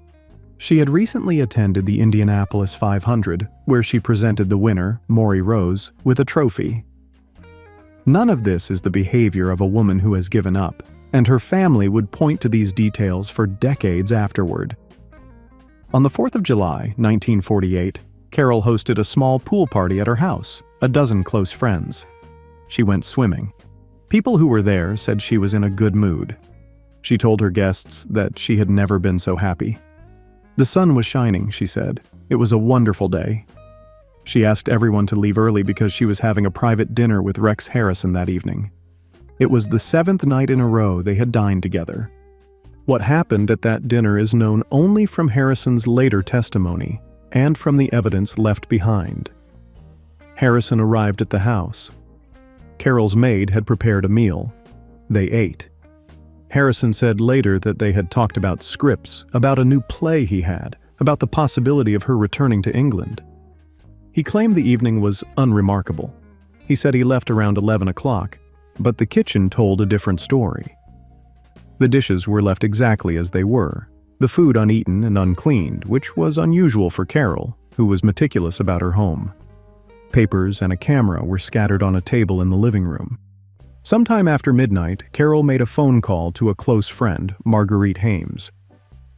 She had recently attended the Indianapolis 500, where she presented the winner, Maury Rose, with a trophy. None of this is the behavior of a woman who has given up, and her family would point to these details for decades afterward. On the 4th of July, 1948, Carole hosted a small pool party at her house, a dozen close friends. She went swimming. People who were there said she was in a good mood. She told her guests that she had never been so happy. The sun was shining, she said. It was a wonderful day. She asked everyone to leave early because she was having a private dinner with Rex Harrison that evening. It was the 7th night in a row they had dined together. What happened at that dinner is known only from Harrison's later testimony and from the evidence left behind. Harrison arrived at the house. Carole's maid had prepared a meal. They ate. Harrison said later that they had talked about scripts, about a new play he had, about the possibility of her returning to England. He claimed the evening was unremarkable. He said he left around 11 o'clock, but the kitchen told a different story. The dishes were left exactly as they were, the food uneaten and uncleaned, which was unusual for Carole, who was meticulous about her home. Papers and a camera were scattered on a table in the living room. Sometime after midnight, Carole made a phone call to a close friend, Marguerite Hames.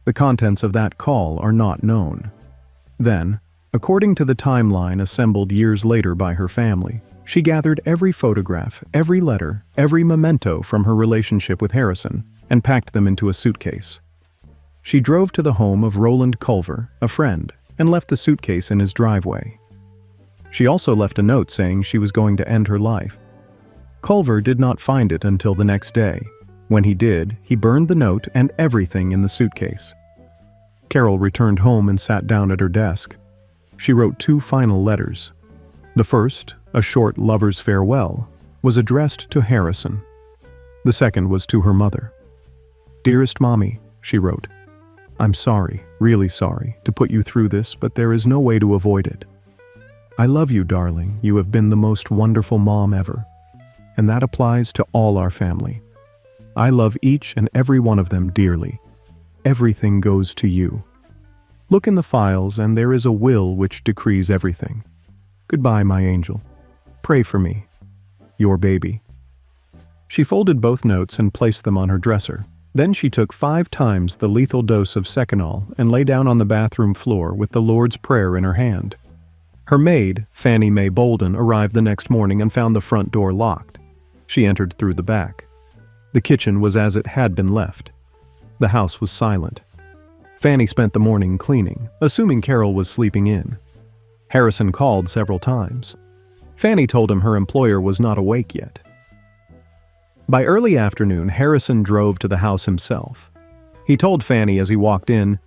The contents of that call are not known. Then, according to the timeline assembled years later by her family, she gathered every photograph, every letter, every memento from her relationship with Harrison and packed them into a suitcase. She drove to the home of Roland Culver, a friend, and left the suitcase in his driveway. She also left a note saying she was going to end her life. Culver did not find it until the next day. When he did, he burned the note and everything in the suitcase. Carole returned home and sat down at her desk. She wrote 2 final letters. The first, a short lover's farewell, was addressed to Harrison. The second was to her mother. "Dearest Mommy," she wrote, "I'm sorry, really sorry, to put you through this, but there is no way to avoid it. I love you, darling. You have been the most wonderful mom ever. And that applies to all our family. I love each and every one of them dearly. Everything goes to you. Look in the files and there is a will which decrees everything. Goodbye, my angel. Pray for me. Your baby." She folded both notes and placed them on her dresser. Then she took 5 times the lethal dose of Seconal and lay down on the bathroom floor with the Lord's Prayer in her hand. Her maid, Fannie Mae Bolden, arrived the next morning and found the front door locked. She entered through the back. The kitchen was as it had been left. The house was silent. Fannie spent the morning cleaning, assuming Carole was sleeping in. Harrison called several times. Fannie told him her employer was not awake yet. By early afternoon, Harrison drove to the house himself. He told Fannie as he walked in,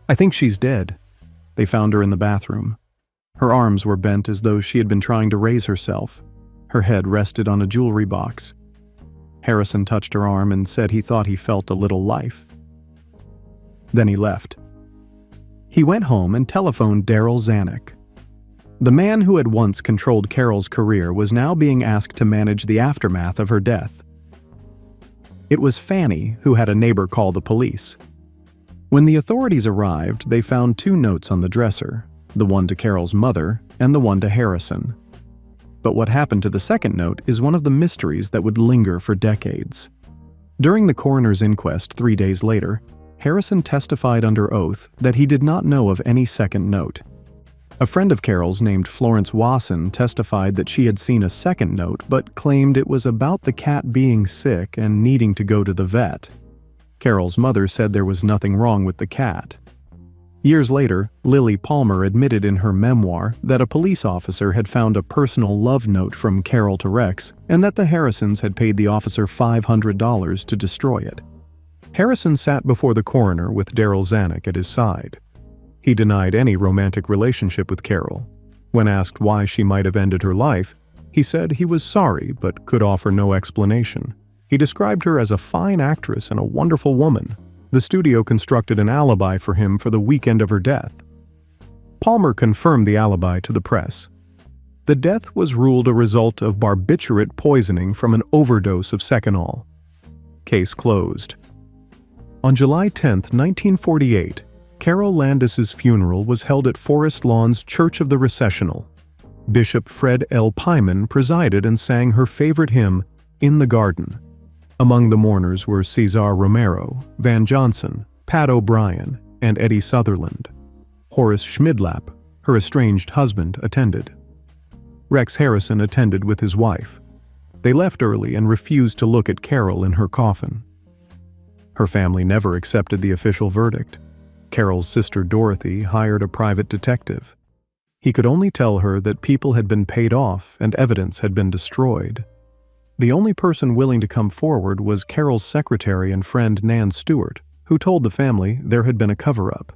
"I think she's dead." They found her in the bathroom. Her arms were bent as though she had been trying to raise herself. Her head rested on a jewelry box. Harrison touched her arm and said he thought he felt a little life. Then he left. He went home and telephoned Darryl Zanuck. The man who had once controlled Carole's career was now being asked to manage the aftermath of her death. It was Fannie who had a neighbor call the police. When the authorities arrived, they found two notes on the dresser, the one to Carole's mother and the one to Harrison. But what happened to the second note is one of the mysteries that would linger for decades. During the coroner's inquest 3 days later, Harrison testified under oath that he did not know of any second note. A friend of Carole's named Florence Wasson testified that she had seen a second note but claimed it was about the cat being sick and needing to go to the vet. Carole's mother said there was nothing wrong with the cat. Years later, Lily Palmer admitted in her memoir that a police officer had found a personal love note from Carole to Rex and that the Harrisons had paid the officer $500 to destroy it. Harrison sat before the coroner with Darryl Zanuck at his side. He denied any romantic relationship with Carole. When asked why she might have ended her life, he said he was sorry but could offer no explanation. He described her as a fine actress and a wonderful woman. The studio constructed an alibi for him for the weekend of her death. Palmer confirmed the alibi to the press. The death was ruled a result of barbiturate poisoning from an overdose of Seconal. Case closed. On July 10, 1948, Carole Landis's funeral was held at Forest Lawn's Church of the Recessional. Bishop Fred L. Pyman presided and sang her favorite hymn, "In the Garden." Among the mourners were Cesar Romero, Van Johnson, Pat O'Brien, and Eddie Sutherland. Horace Schmidlap, her estranged husband, attended. Rex Harrison attended with his wife. They left early and refused to look at Carole in her coffin. Her family never accepted the official verdict. Carole's sister Dorothy hired a private detective. He could only tell her that people had been paid off and evidence had been destroyed. The only person willing to come forward was Carole's secretary and friend Nan Stewart, who told the family there had been a cover-up.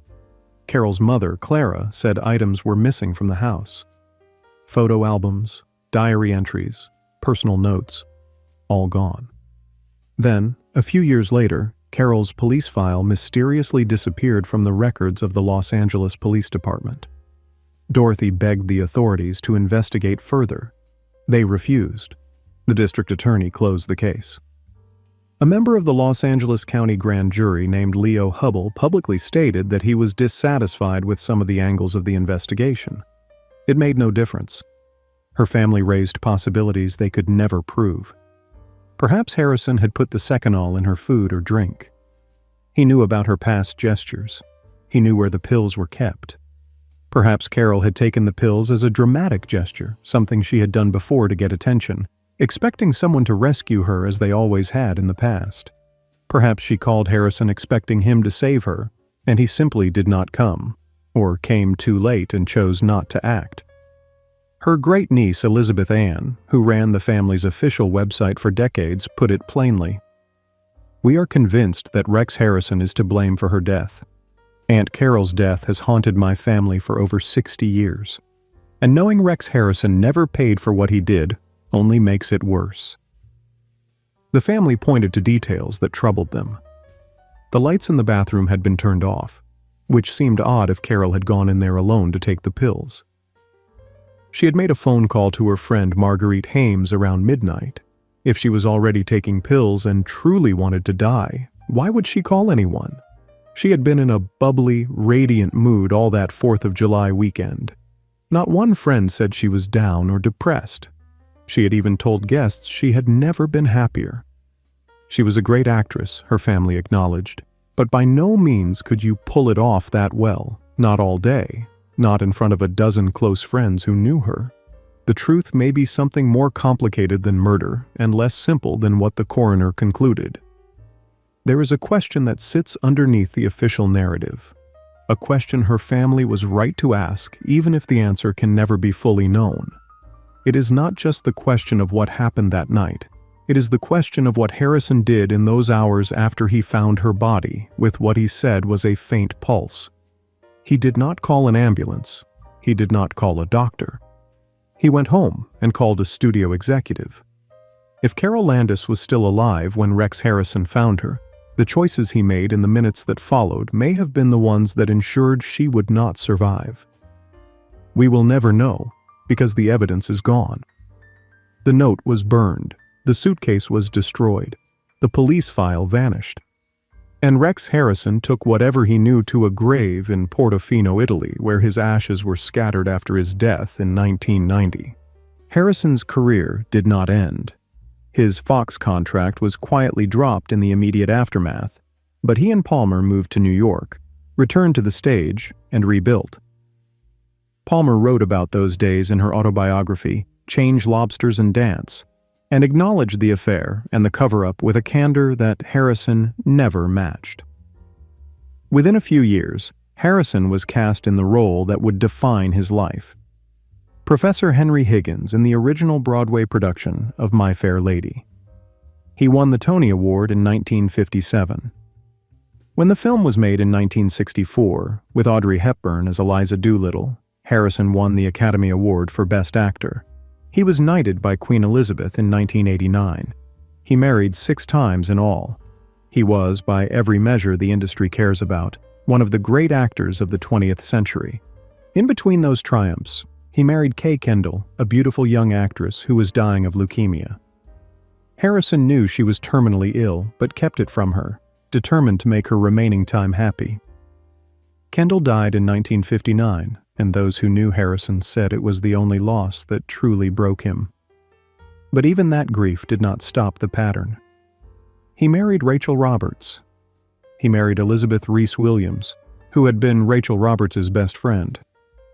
Carole's mother, Clara, said items were missing from the house. Photo albums, diary entries, personal notes, all gone. Then, a few years later, Carole's police file mysteriously disappeared from the records of the Los Angeles Police Department. Dorothy begged the authorities to investigate further. They refused. The district attorney closed the case. A member of the Los Angeles County Grand Jury named Leo Hubble publicly stated that he was dissatisfied with some of the angles of the investigation. It made no difference. Her family raised possibilities they could never prove. Perhaps Harrison had put the Seconal in her food or drink. He knew about her past gestures. He knew where the pills were kept. Perhaps Carole had taken the pills as a dramatic gesture, something she had done before to get attention, expecting someone to rescue her as they always had in the past. Perhaps she called Harrison expecting him to save her, and he simply did not come, or came too late and chose not to act. Her great-niece Elizabeth Ann, who ran the family's official website for decades, put it plainly. "We are convinced that Rex Harrison is to blame for her death. Aunt Carole's death has haunted my family for over 60 years. And knowing Rex Harrison never paid for what he did only makes it worse." The family pointed to details that troubled them. The lights in the bathroom had been turned off, which seemed odd if Carole had gone in there alone to take the pills. She had made a phone call to her friend Marguerite Hames around midnight. If she was already taking pills and truly wanted to die, why would she call anyone? She had been in a bubbly, radiant mood all that 4th of July weekend. Not one friend said she was down or depressed. She had even told guests she had never been happier. She was a great actress, her family acknowledged, but by no means could you pull it off that well, not all day. not in front of a dozen close friends who knew her. The truth may be something more complicated than murder and less simple than what the coroner concluded. There is a question that sits underneath the official narrative, a question her family was right to ask, even if the answer can never be fully known. It is not just the question of what happened that night. It is the question of what Harrison did in those hours after he found her body with what he said was a faint pulse. He did not call an ambulance. He did not call a doctor. He went home and called a studio executive. If Carole Landis was still alive when Rex Harrison found her, the choices he made in the minutes that followed may have been the ones that ensured she would not survive. We will never know, because the evidence is gone. The note was burned, the suitcase was destroyed, the police file vanished. And Rex Harrison took whatever he knew to a grave in Portofino, Italy, where his ashes were scattered after his death in 1990. Harrison's career did not end. His Fox contract was quietly dropped in the immediate aftermath, but he and Palmer moved to New York, returned to the stage, and rebuilt. Palmer wrote about those days in her autobiography, Change Lobsters and Dance, and acknowledged the affair and the cover-up with a candor that Harrison never matched. Within a few years, Harrison was cast in the role that would define his life. Professor Henry Higgins in the original Broadway production of My Fair Lady. He won the Tony Award in 1957. When the film was made in 1964, with Audrey Hepburn as Eliza Doolittle, Harrison won the Academy Award for Best Actor. He was knighted by Queen Elizabeth in 1989. He married 6 times in all. He was, by every measure the industry cares about, one of the great actors of the 20th century. In between those triumphs, he married Kay Kendall, a beautiful young actress who was dying of leukemia. Harrison knew she was terminally ill, but kept it from her, determined to make her remaining time happy. Kendall died in 1959, and those who knew Harrison said it was the only loss that truly broke him. But even that grief did not stop the pattern. He married Rachel Roberts. He married Elizabeth Reese Williams, who had been Rachel Roberts' best friend.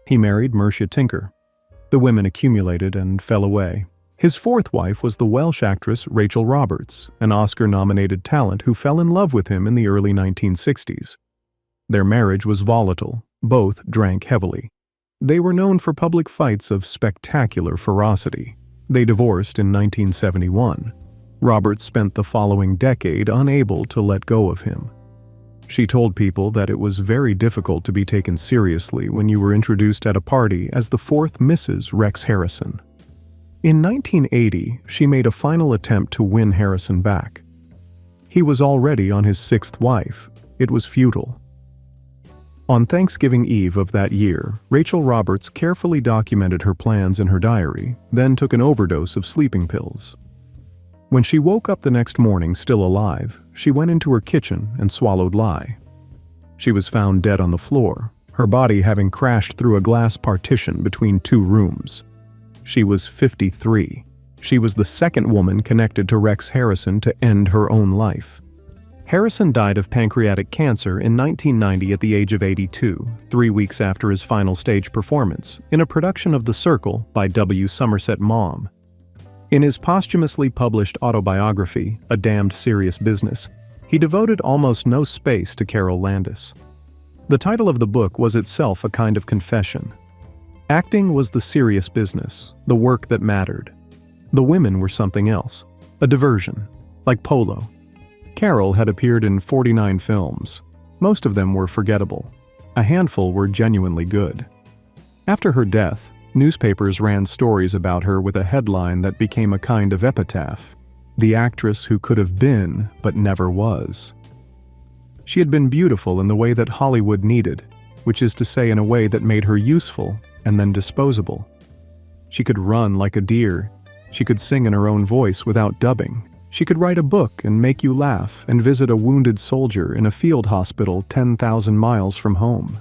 He married Marcia Tinker. The women accumulated and fell away. His 4th wife was the Welsh actress Rachel Roberts, an Oscar-nominated talent who fell in love with him in the early 1960s. Their marriage was volatile. Both drank heavily. They were known for public fights of spectacular ferocity. They divorced in 1971. Roberts spent the following decade unable to let go of him. She told people that it was very difficult to be taken seriously when you were introduced at a party as the 4th Mrs. Rex Harrison. In 1980, she made a final attempt to win Harrison back. He was already on his 6th wife. It was futile. On Thanksgiving Eve of that year, Rachel Roberts carefully documented her plans in her diary, then took an overdose of sleeping pills. When she woke up the next morning still alive, she went into her kitchen and swallowed lye. She was found dead on the floor, her body having crashed through a glass partition between 2 rooms. She was 53. She was the 2nd woman connected to Rex Harrison to end her own life. Harrison died of pancreatic cancer in 1990 at the age of 82, 3 weeks after his final stage performance, in a production of The Circle by W. Somerset Maugham. In his posthumously published autobiography, A Damned Serious Business, he devoted almost no space to Carole Landis. The title of the book was itself a kind of confession. Acting was the serious business, the work that mattered. The women were something else, a diversion, like polo. Carole had appeared in 49 films. Most of them were forgettable. A handful were genuinely good. After her death, newspapers ran stories about her with a headline that became a kind of epitaph: the actress who could have been, but never was. She had been beautiful in the way that Hollywood needed, which is to say in a way that made her useful and then disposable. She could run like a deer. She could sing in her own voice without dubbing. She could write a book and make you laugh and visit a wounded soldier in a field hospital 10,000 miles from home.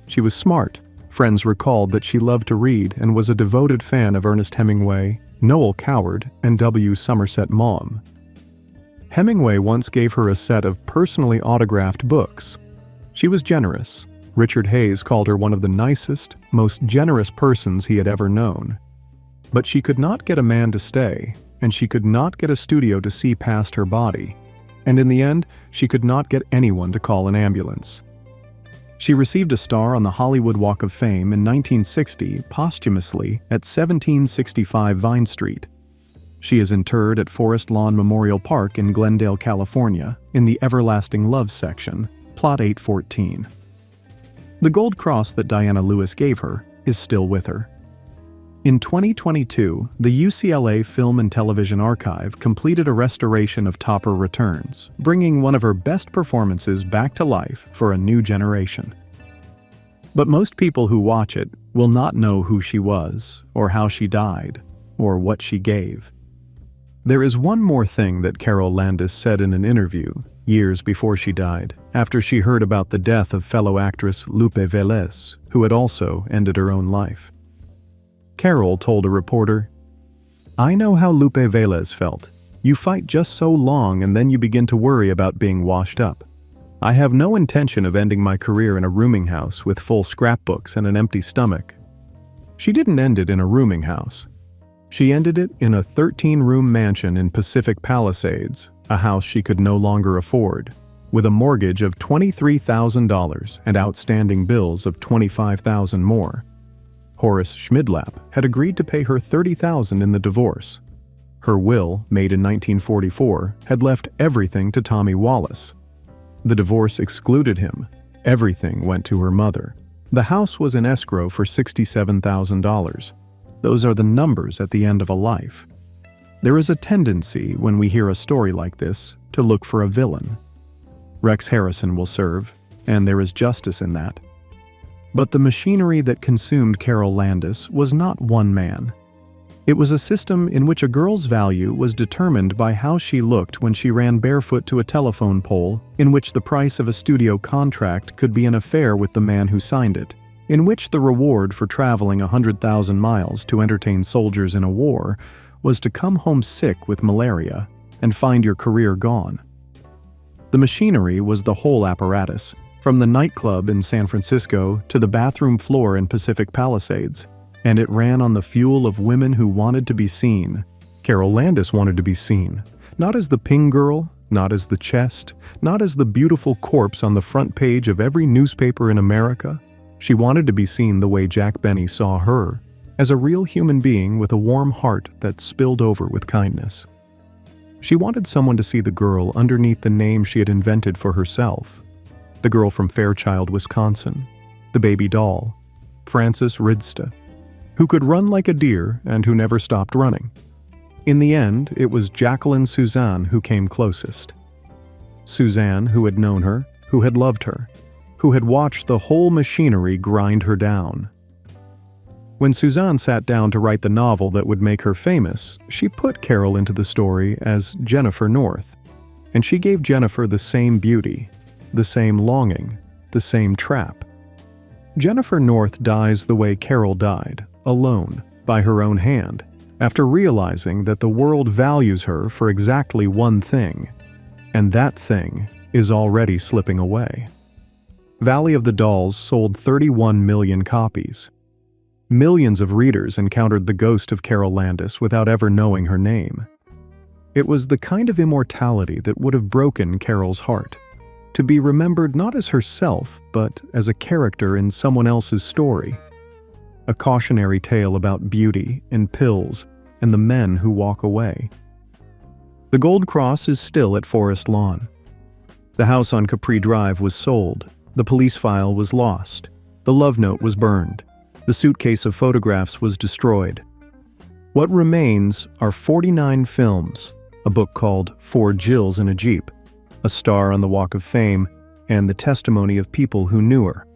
She was smart. Friends recalled that she loved to read and was a devoted fan of Ernest Hemingway, Noel Coward, and W. Somerset Maugham. Hemingway once gave her a set of personally autographed books. She was generous, Richard Hayes called her one of the nicest, most generous persons he had ever known. But she could not get a man to stay, and she could not get a studio to see past her body, and in the end, she could not get anyone to call an ambulance. She received a star on the Hollywood Walk of Fame in 1960 posthumously at 1765 Vine Street. She is interred at Forest Lawn Memorial Park in Glendale, California, in the Everlasting Love section, Plot 814. The gold cross that Diana Lewis gave her is still with her. In 2022, the UCLA Film and Television Archive completed a restoration of Topper Returns, bringing one of her best performances back to life for a new generation. But most people who watch it will not know who she was, or how she died, or what she gave. There is one more thing that Carole Landis said in an interview years before she died, after she heard about the death of fellow actress Lupe Velez, who had also ended her own life. Carole told a reporter, "I know how Lupe Velez felt. You fight just so long and then you begin to worry about being washed up. I have no intention of ending my career in a rooming house with full scrapbooks and an empty stomach." She didn't end it in a rooming house. She ended it in a 13-room mansion in Pacific Palisades, a house she could no longer afford, with a mortgage of $23,000 and outstanding bills of $25,000 more. Horace Schmidlap had agreed to pay her $30,000 in the divorce. Her will, made in 1944, had left everything to Tommy Wallace. The divorce excluded him. Everything went to her mother. The house was in escrow for $67,000. Those are the numbers at the end of a life. There is a tendency, when we hear a story like this, to look for a villain. Rex Harrison will serve, and there is justice in that. But the machinery that consumed Carole Landis was not one man. It was a system in which a girl's value was determined by how she looked when she ran barefoot to a telephone pole, in which the price of a studio contract could be an affair with the man who signed it, in which the reward for traveling 100,000 miles to entertain soldiers in a war was to come home sick with malaria and find your career gone. The machinery was the whole apparatus, from the nightclub in San Francisco to the bathroom floor in Pacific Palisades, and it ran on the fuel of women who wanted to be seen. Carole Landis wanted to be seen, not as the ping girl, not as the chest, not as the beautiful corpse on the front page of every newspaper in America. She wanted to be seen the way Jack Benny saw her, as a real human being with a warm heart that spilled over with kindness. She wanted someone to see the girl underneath the name she had invented for herself. The girl from Fairchild, Wisconsin, the baby doll, Frances Ridste, who could run like a deer and who never stopped running. In the end, it was Jacqueline Suzanne who came closest. Suzanne, who had known her, who had loved her, who had watched the whole machinery grind her down. When Suzanne sat down to write the novel that would make her famous, she put Carole into the story as Jennifer North, and she gave Jennifer the same beauty, the same longing, the same trap. Jennifer North dies the way Carole died, alone, by her own hand, after realizing that the world values her for exactly one thing, and that thing is already slipping away. Valley of the Dolls sold 31 million copies. Millions of readers encountered the ghost of Carole Landis without ever knowing her name. It was the kind of immortality that would have broken Carole's heart, to be remembered not as herself, but as a character in someone else's story. A cautionary tale about beauty and pills and the men who walk away. The gold cross is still at Forest Lawn. The house on Capri Drive was sold. The police file was lost. The love note was burned. The suitcase of photographs was destroyed. What remains are 49 films, a book called Four Jills in a Jeep, a star on the Walk of Fame, and the testimony of people who knew her.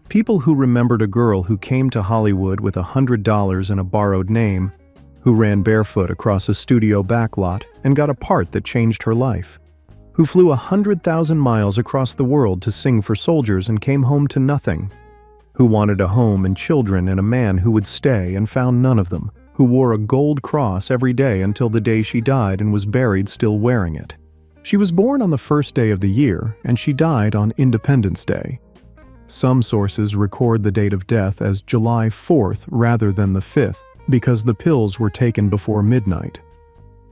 People who remembered a girl who came to Hollywood with $100 and a borrowed name, who ran barefoot across a studio backlot and got a part that changed her life, who flew 100,000 miles across the world to sing for soldiers and came home to nothing, who wanted a home and children and a man who would stay and found none of them, who wore a gold cross every day until the day she died and was buried still wearing it. She was born on the first day of the year, and she died on Independence Day. Some sources record the date of death as July 4th rather than the 5th because the pills were taken before midnight.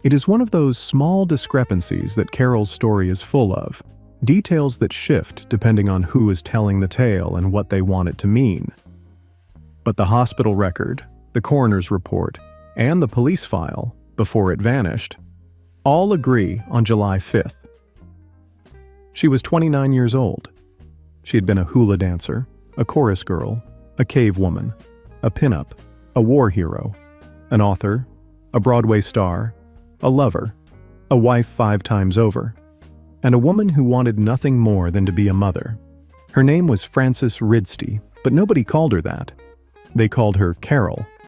It is one of those small discrepancies that Carole's story is full of, details that shift depending on who is telling the tale and what they want it to mean. But the hospital record, the coroner's report, and the police file, before it vanished, all agree on July 5th. She was 29 years old. She had been a hula dancer, a chorus girl, a cave woman, a pinup, a war hero, an author, a Broadway star, a lover, a wife 5 times over, and a woman who wanted nothing more than to be a mother. Her name was Frances Ridste, but nobody called her that. They called her Carole.